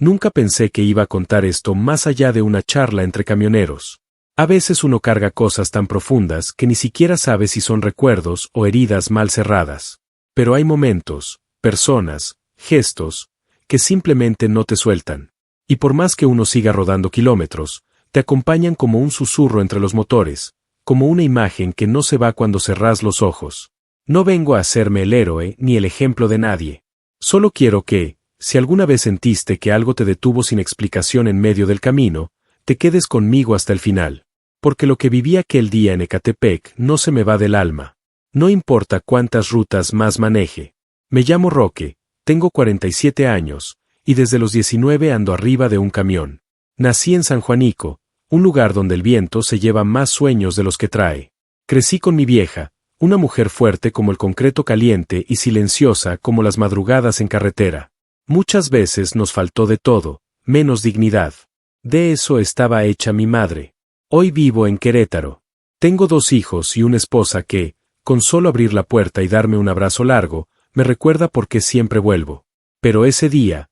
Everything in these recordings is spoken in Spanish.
Nunca pensé que iba a contar esto más allá de una charla entre camioneros. A veces uno carga cosas tan profundas que ni siquiera sabe si son recuerdos o heridas mal cerradas. Pero hay momentos, personas, gestos, que simplemente no te sueltan. Y por más que uno siga rodando kilómetros, te acompañan como un susurro entre los motores, como una imagen que no se va cuando cerrás los ojos. No vengo a hacerme el héroe ni el ejemplo de nadie. Solo quiero que, si alguna vez sentiste que algo te detuvo sin explicación en medio del camino, te quedes conmigo hasta el final. Porque lo que viví aquel día en Ecatepec no se me va del alma. No importa cuántas rutas más maneje. Me llamo Roque, tengo 47 años, y desde los 19 ando arriba de un camión. Nací en San Juanico, un lugar donde el viento se lleva más sueños de los que trae. Crecí con mi vieja, una mujer fuerte como el concreto caliente y silenciosa como las madrugadas en carretera. Muchas veces nos faltó de todo, menos dignidad. De eso estaba hecha mi madre. Hoy vivo en Querétaro. Tengo 2 hijos y una esposa que, con solo abrir la puerta y darme un abrazo largo, me recuerda por qué siempre vuelvo. Pero ese día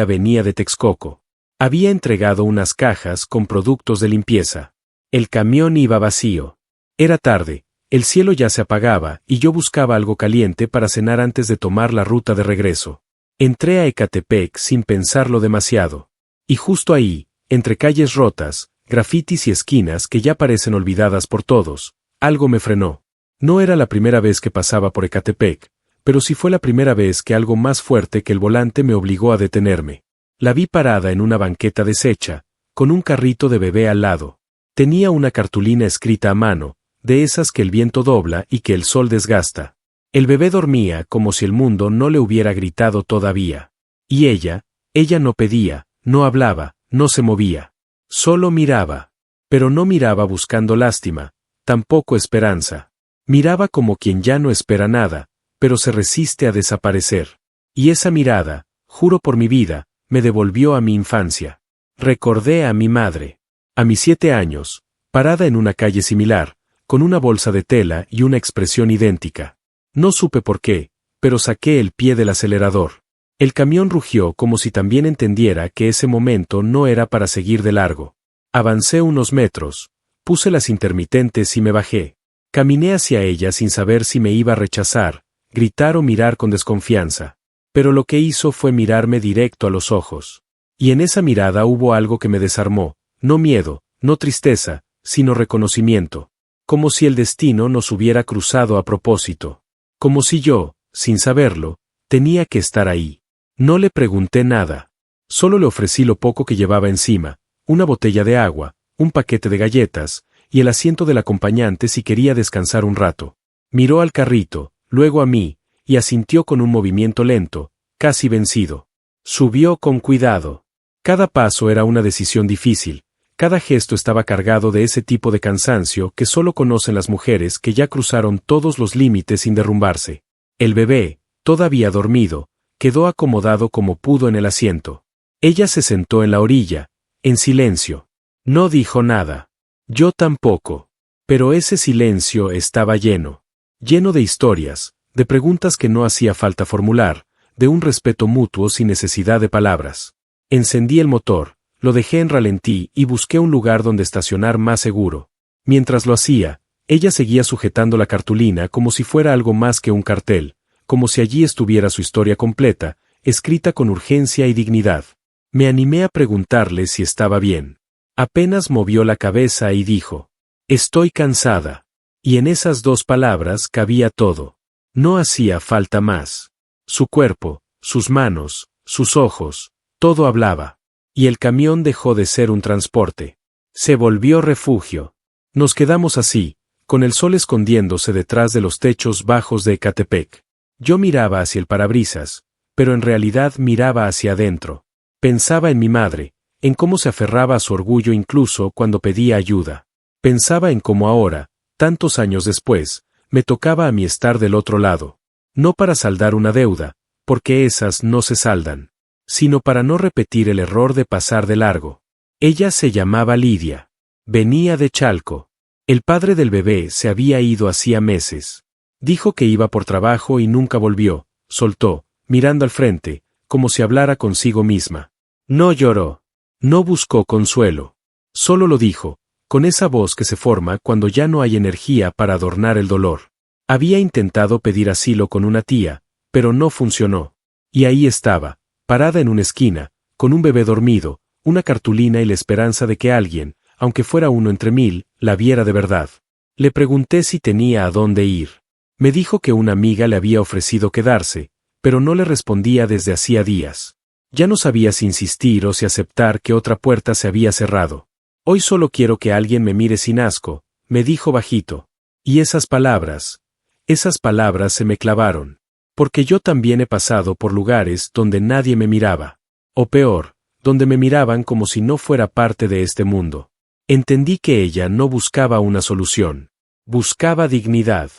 venía de Texcoco. Había entregado unas cajas con productos de limpieza. El camión iba vacío. Era tarde, el cielo ya se apagaba y yo buscaba algo caliente para cenar antes de tomar la ruta de regreso. Entré a Ecatepec sin pensarlo demasiado. Y justo ahí, entre calles rotas, grafitis y esquinas que ya parecen olvidadas por todos, algo me frenó. No era la primera vez que pasaba por Ecatepec, pero sí fue la primera vez que algo más fuerte que el volante me obligó a detenerme. La vi parada en una banqueta deshecha, con un carrito de bebé al lado. Tenía una cartulina escrita a mano, de esas que el viento dobla y que el sol desgasta. El bebé dormía como si el mundo no le hubiera gritado todavía. Y ella no pedía, no hablaba, no se movía. Solo miraba. Pero no miraba buscando lástima, tampoco esperanza. Miraba como quien ya no espera nada, pero se resiste a desaparecer. Y esa mirada, juro por mi vida, me devolvió a mi infancia. Recordé a mi madre. A mis 7 años, parada en una calle similar, con una bolsa de tela y una expresión idéntica. No supe por qué, pero saqué el pie del acelerador. El camión rugió como si también entendiera que ese momento no era para seguir de largo. Avancé unos metros, puse las intermitentes y me bajé. Caminé hacia ella sin saber si me iba a rechazar, gritar o mirar con desconfianza. Pero lo que hizo fue mirarme directo a los ojos. Y en esa mirada hubo algo que me desarmó, no miedo, no tristeza, sino reconocimiento. Como si el destino nos hubiera cruzado a propósito. Como si yo, sin saberlo, tenía que estar ahí. No le pregunté nada. Solo le ofrecí lo poco que llevaba encima, una botella de agua, un paquete de galletas, y el asiento del acompañante si quería descansar un rato. Miró al carrito, luego a mí, y asintió con un movimiento lento, casi vencido. Subió con cuidado. Cada paso era una decisión difícil, cada gesto estaba cargado de ese tipo de cansancio que solo conocen las mujeres que ya cruzaron todos los límites sin derrumbarse. El bebé, todavía dormido, quedó acomodado como pudo en el asiento. Ella se sentó en la orilla, en silencio. No dijo nada. Yo tampoco. Pero ese silencio estaba lleno. Lleno de historias, de preguntas que no hacía falta formular, de un respeto mutuo sin necesidad de palabras. Encendí el motor, lo dejé en ralentí y busqué un lugar donde estacionar más seguro. Mientras lo hacía, ella seguía sujetando la cartulina como si fuera algo más que un cartel, como si allí estuviera su historia completa, escrita con urgencia y dignidad. Me animé a preguntarle si estaba bien. Apenas movió la cabeza y dijo: «Estoy cansada». Y en esas 2 palabras cabía todo. No hacía falta más. Su cuerpo, sus manos, sus ojos, todo hablaba. Y el camión dejó de ser un transporte. Se volvió refugio. Nos quedamos así, con el sol escondiéndose detrás de los techos bajos de Ecatepec. Yo miraba hacia el parabrisas, pero en realidad miraba hacia adentro. Pensaba en mi madre, en cómo se aferraba a su orgullo incluso cuando pedía ayuda. Pensaba en cómo ahora, tantos años después, me tocaba a mí estar del otro lado. No para saldar una deuda, porque esas no se saldan, sino para no repetir el error de pasar de largo. Ella se llamaba Lidia. Venía de Chalco. El padre del bebé se había ido hacía meses. Dijo que iba por trabajo y nunca volvió, soltó, mirando al frente, como si hablara consigo misma. No lloró. No buscó consuelo. Solo lo dijo, con esa voz que se forma cuando ya no hay energía para adornar el dolor. Había intentado pedir asilo con una tía, pero no funcionó. Y ahí estaba, parada en una esquina, con un bebé dormido, una cartulina y la esperanza de que alguien, aunque fuera uno entre mil, la viera de verdad. Le pregunté si tenía a dónde ir. Me dijo que una amiga le había ofrecido quedarse, pero no le respondía desde hacía días. Ya no sabía si insistir o si aceptar que otra puerta se había cerrado. Hoy solo quiero que alguien me mire sin asco, me dijo bajito. Y esas palabras se me clavaron. Porque yo también he pasado por lugares donde nadie me miraba. O peor, donde me miraban como si no fuera parte de este mundo. Entendí que ella no buscaba una solución. Buscaba dignidad.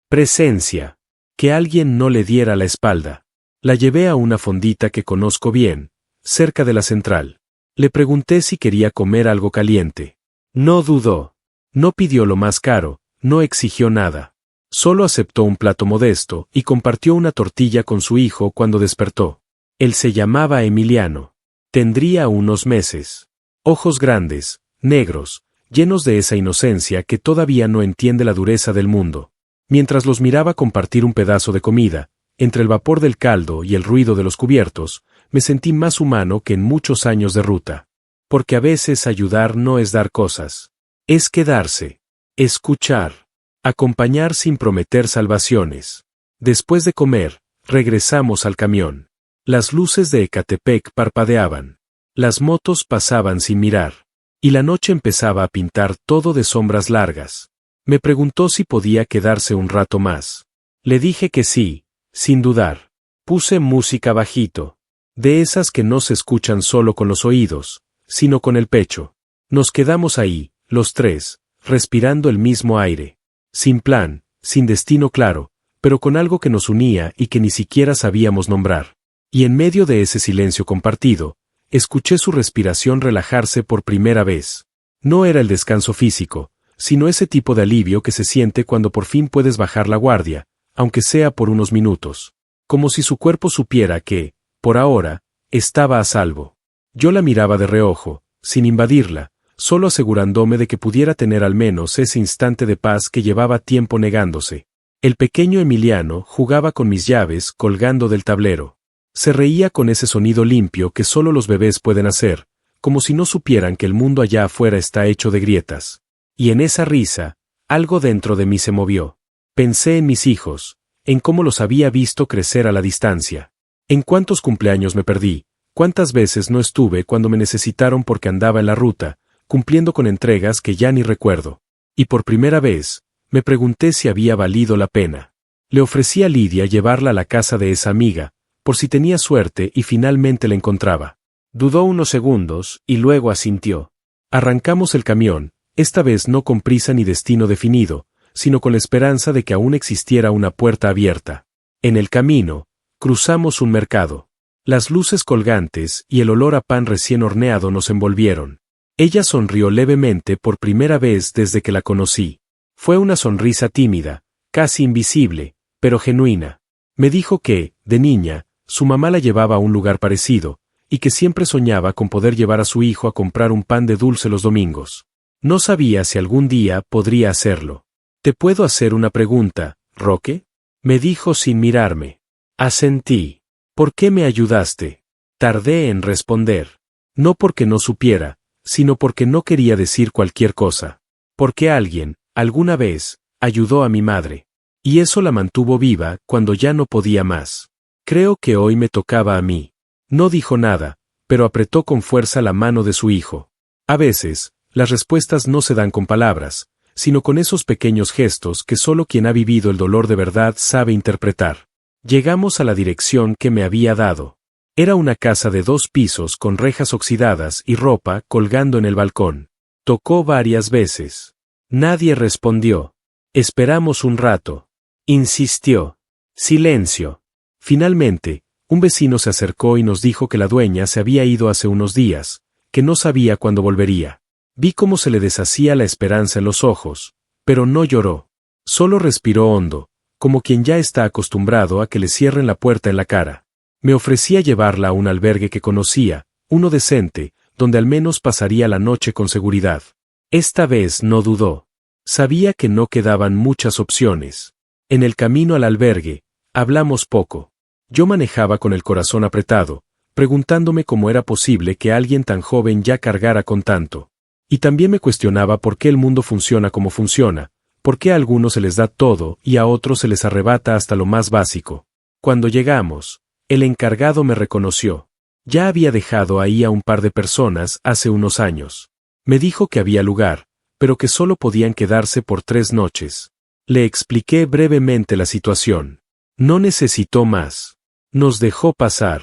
Presencia. Que alguien no le diera la espalda. La llevé a una fondita que conozco bien, cerca de la central. Le pregunté si quería comer algo caliente. No dudó. No pidió lo más caro, no exigió nada. Solo aceptó un plato modesto y compartió una tortilla con su hijo cuando despertó. Él se llamaba Emiliano. Tendría unos meses. Ojos grandes, negros, llenos de esa inocencia que todavía no entiende la dureza del mundo. Mientras los miraba compartir un pedazo de comida, entre el vapor del caldo y el ruido de los cubiertos, me sentí más humano que en muchos años de ruta. Porque a veces ayudar no es dar cosas. Es quedarse. Escuchar. Acompañar sin prometer salvaciones. Después de comer, regresamos al camión. Las luces de Ecatepec parpadeaban. Las motos pasaban sin mirar. Y la noche empezaba a pintar todo de sombras largas. Me preguntó si podía quedarse un rato más. Le dije que sí, sin dudar. Puse música bajito. De esas que no se escuchan solo con los oídos, sino con el pecho. Nos quedamos ahí, los tres, respirando el mismo aire. Sin plan, sin destino claro, pero con algo que nos unía y que ni siquiera sabíamos nombrar. Y en medio de ese silencio compartido, escuché su respiración relajarse por primera vez. No era el descanso físico, sino ese tipo de alivio que se siente cuando por fin puedes bajar la guardia, aunque sea por unos minutos. Como si su cuerpo supiera que, por ahora, estaba a salvo. Yo la miraba de reojo, sin invadirla, solo asegurándome de que pudiera tener al menos ese instante de paz que llevaba tiempo negándose. El pequeño Emiliano jugaba con mis llaves colgando del tablero. Se reía con ese sonido limpio que solo los bebés pueden hacer, como si no supieran que el mundo allá afuera está hecho de grietas. Y en esa risa, algo dentro de mí se movió. Pensé en mis hijos, en cómo los había visto crecer a la distancia. En cuántos cumpleaños me perdí, cuántas veces no estuve cuando me necesitaron porque andaba en la ruta, cumpliendo con entregas que ya ni recuerdo. Y por primera vez, me pregunté si había valido la pena. Le ofrecí a Lidia llevarla a la casa de esa amiga, por si tenía suerte y finalmente la encontraba. Dudó unos segundos y luego asintió. Arrancamos el camión, esta vez no con prisa ni destino definido, sino con la esperanza de que aún existiera una puerta abierta. En el camino, cruzamos un mercado. Las luces colgantes y el olor a pan recién horneado nos envolvieron. Ella sonrió levemente por primera vez desde que la conocí. Fue una sonrisa tímida, casi invisible, pero genuina. Me dijo que, de niña, su mamá la llevaba a un lugar parecido, y que siempre soñaba con poder llevar a su hijo a comprar un pan de dulce los domingos. No sabía si algún día podría hacerlo. ¿Te puedo hacer una pregunta, Roque? Me dijo sin mirarme. Asentí. ¿Por qué me ayudaste? Tardé en responder. No porque no supiera, sino porque no quería decir cualquier cosa. Porque alguien, alguna vez, ayudó a mi madre. Y eso la mantuvo viva cuando ya no podía más. Creo que hoy me tocaba a mí. No dijo nada, pero apretó con fuerza la mano de su hijo. A veces, las respuestas no se dan con palabras, sino con esos pequeños gestos que solo quien ha vivido el dolor de verdad sabe interpretar. Llegamos a la dirección que me había dado. Era una casa de 2 pisos con rejas oxidadas y ropa colgando en el balcón. Tocó varias veces. Nadie respondió. Esperamos un rato. Insistió. Silencio. Finalmente, un vecino se acercó y nos dijo que la dueña se había ido hace unos días, que no sabía cuándo volvería. Vi cómo se le deshacía la esperanza en los ojos, pero no lloró. Solo respiró hondo, como quien ya está acostumbrado a que le cierren la puerta en la cara. Me ofrecía llevarla a un albergue que conocía, Uno decente, donde al menos pasaría la noche con seguridad. Esta vez no dudó. Sabía que no quedaban muchas opciones. En el camino al albergue, hablamos poco. Yo manejaba con el corazón apretado, preguntándome cómo era posible que alguien tan joven ya cargara con tanto. Y también me cuestionaba por qué el mundo funciona como funciona, por qué a algunos se les da todo y a otros se les arrebata hasta lo más básico. Cuando llegamos, el encargado me reconoció. Ya había dejado ahí a un par de personas hace unos años. Me dijo que había lugar, pero que solo podían quedarse por 3 noches. Le expliqué brevemente la situación. No necesitó más. Nos dejó pasar.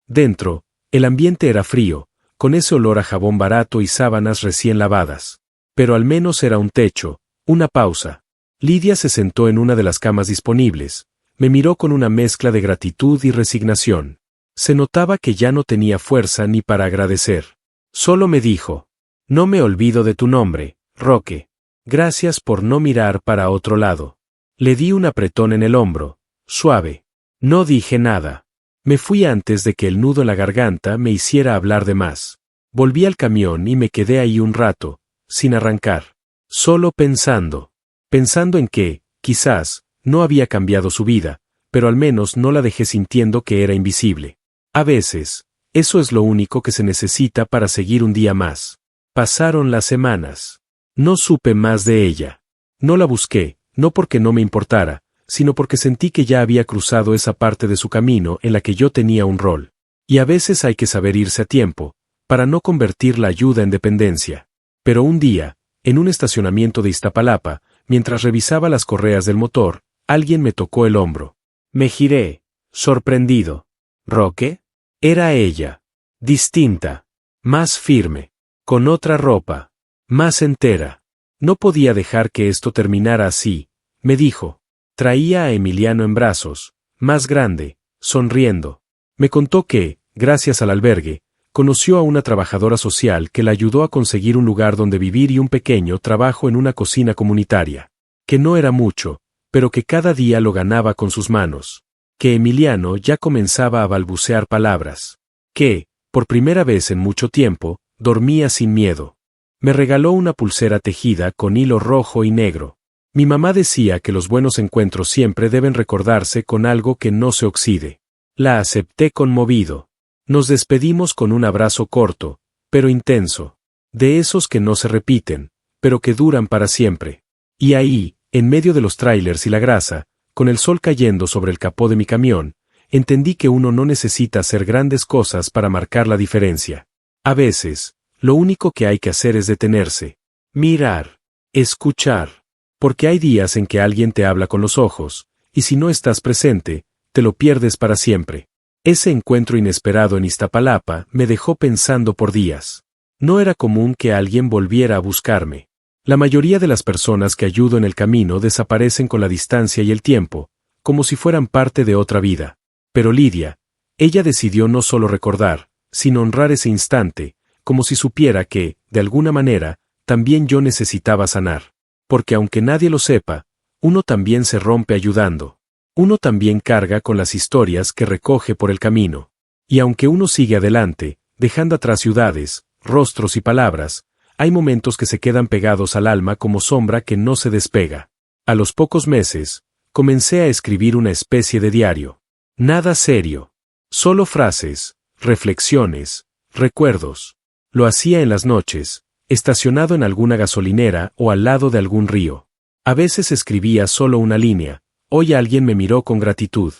Dentro, el ambiente era frío, con ese olor a jabón barato y sábanas recién lavadas. Pero al menos era un techo, una pausa. Lidia se sentó en una de las camas disponibles. Me miró con una mezcla de gratitud y resignación. Se notaba que ya no tenía fuerza ni para agradecer. Solo me dijo: no me olvido de tu nombre, Roque. Gracias por no mirar para otro lado. Le di un apretón en el hombro, suave. No dije nada. Me fui antes de que el nudo en la garganta me hiciera hablar de más. Volví al camión y me quedé ahí un rato, sin arrancar. Solo pensando. Pensando en que, quizás, no había cambiado su vida, pero al menos no la dejé sintiendo que era invisible. A veces, eso es lo único que se necesita para seguir un día más. Pasaron las semanas. No supe más de ella. No la busqué, no porque no me importara, sino porque sentí que ya había cruzado esa parte de su camino en la que yo tenía un rol. Y a veces hay que saber irse a tiempo, para no convertir la ayuda en dependencia. Pero un día, en un estacionamiento de Iztapalapa, mientras revisaba las correas del motor, alguien me tocó el hombro. Me giré, sorprendido. ¿Roque? Era ella. Distinta. Más firme. Con otra ropa. Más entera. No podía dejar que esto terminara así, me dijo. Traía a Emiliano en brazos, más grande, sonriendo. Me contó que, gracias al albergue, conoció a una trabajadora social que la ayudó a conseguir un lugar donde vivir y un pequeño trabajo en una cocina comunitaria. Que no era mucho, pero que cada día lo ganaba con sus manos. Que Emiliano ya comenzaba a balbucear palabras. Que, por primera vez en mucho tiempo, dormía sin miedo. Me regaló una pulsera tejida con hilo rojo y negro. Mi mamá decía que los buenos encuentros siempre deben recordarse con algo que no se oxide. La acepté conmovido. Nos despedimos con un abrazo corto, pero intenso. De esos que no se repiten, pero que duran para siempre. Y ahí, en medio de los tráilers y la grasa, con el sol cayendo sobre el capó de mi camión, entendí que uno no necesita hacer grandes cosas para marcar la diferencia. A veces, lo único que hay que hacer es detenerse, mirar, escuchar. Porque hay días en que alguien te habla con los ojos, y si no estás presente, te lo pierdes para siempre. Ese encuentro inesperado en Iztapalapa me dejó pensando por días. No era común que alguien volviera a buscarme. La mayoría de las personas que ayudo en el camino desaparecen con la distancia y el tiempo, como si fueran parte de otra vida. Pero Lidia, ella decidió no solo recordar, sino honrar ese instante, como si supiera que, de alguna manera, también yo necesitaba sanar. Porque aunque nadie lo sepa, uno también se rompe ayudando. Uno también carga con las historias que recoge por el camino. Y aunque uno sigue adelante, dejando atrás ciudades, rostros y palabras, hay momentos que se quedan pegados al alma como sombra que no se despega. A los pocos meses, comencé a escribir una especie de diario. Nada serio. Solo frases, reflexiones, recuerdos. Lo hacía en las noches, estacionado en alguna gasolinera o al lado de algún río. A veces escribía solo una línea, hoy alguien me miró con gratitud.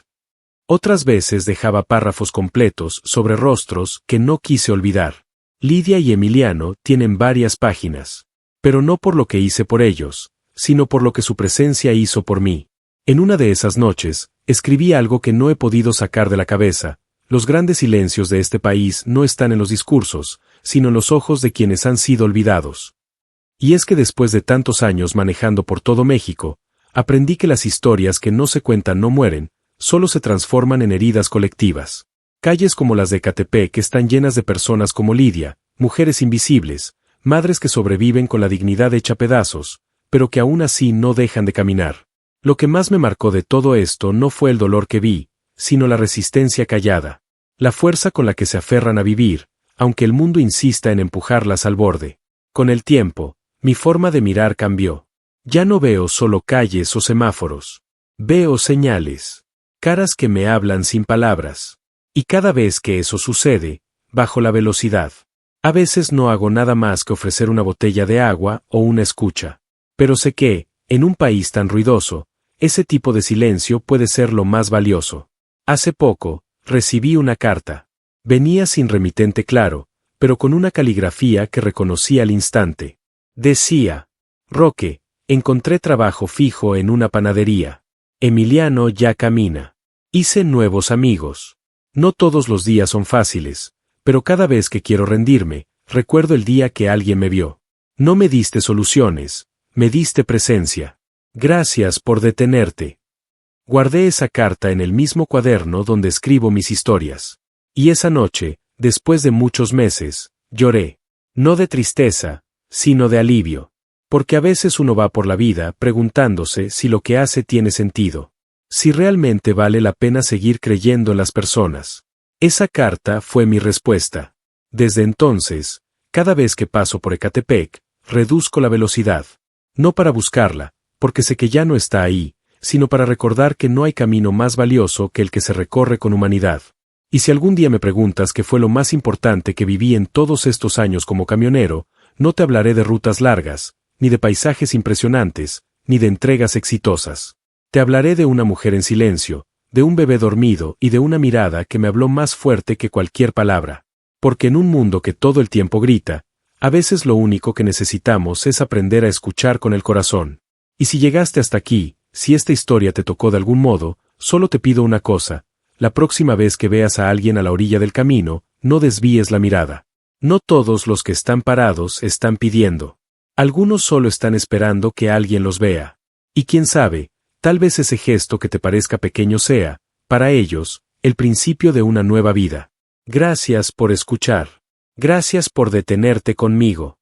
Otras veces dejaba párrafos completos sobre rostros que no quise olvidar. Lidia y Emiliano tienen varias páginas. Pero no por lo que hice por ellos, sino por lo que su presencia hizo por mí. En una de esas noches, escribí algo que no he podido sacar de la cabeza. Los grandes silencios de este país no están en los discursos, sino en los ojos de quienes han sido olvidados. Y es que después de tantos años manejando por todo México, aprendí que las historias que no se cuentan no mueren, solo se transforman en heridas colectivas. Calles como las de Ecatepec están llenas de personas como Lidia, mujeres invisibles, madres que sobreviven con la dignidad hecha pedazos, pero que aún así no dejan de caminar. Lo que más me marcó de todo esto no fue el dolor que vi, sino la resistencia callada. La fuerza con la que se aferran a vivir, aunque el mundo insista en empujarlas al borde. Con el tiempo, mi forma de mirar cambió. Ya no veo solo calles o semáforos. Veo señales. Caras que me hablan sin palabras. Y cada vez que eso sucede, bajo la velocidad. A veces no hago nada más que ofrecer una botella de agua o una escucha. Pero sé que, en un país tan ruidoso, ese tipo de silencio puede ser lo más valioso. Hace poco, recibí una carta. Venía sin remitente claro, pero con una caligrafía que reconocí al instante. Decía: Roque, encontré trabajo fijo en una panadería. Emiliano ya camina. Hice nuevos amigos. No todos los días son fáciles, pero cada vez que quiero rendirme, recuerdo el día que alguien me vio. No me diste soluciones, me diste presencia. Gracias por detenerte. Guardé esa carta en el mismo cuaderno donde escribo mis historias. Y esa noche, después de muchos meses, lloré. No de tristeza, sino de alivio. Porque a veces uno va por la vida preguntándose si lo que hace tiene sentido. Si realmente vale la pena seguir creyendo en las personas. Esa carta fue mi respuesta. Desde entonces, cada vez que paso por Ecatepec, reduzco la velocidad. No para buscarla, porque sé que ya no está ahí, sino para recordar que no hay camino más valioso que el que se recorre con humanidad. Y si algún día me preguntas qué fue lo más importante que viví en todos estos años como camionero, no te hablaré de rutas largas, ni de paisajes impresionantes, ni de entregas exitosas. Te hablaré de una mujer en silencio, de un bebé dormido y de una mirada que me habló más fuerte que cualquier palabra. Porque en un mundo que todo el tiempo grita, a veces lo único que necesitamos es aprender a escuchar con el corazón. Y si llegaste hasta aquí, si esta historia te tocó de algún modo, solo te pido una cosa: la próxima vez que veas a alguien a la orilla del camino, no desvíes la mirada. No todos los que están parados están pidiendo. Algunos solo están esperando que alguien los vea. Y quién sabe, tal vez ese gesto que te parezca pequeño sea, para ellos, el principio de una nueva vida. Gracias por escuchar. Gracias por detenerte conmigo.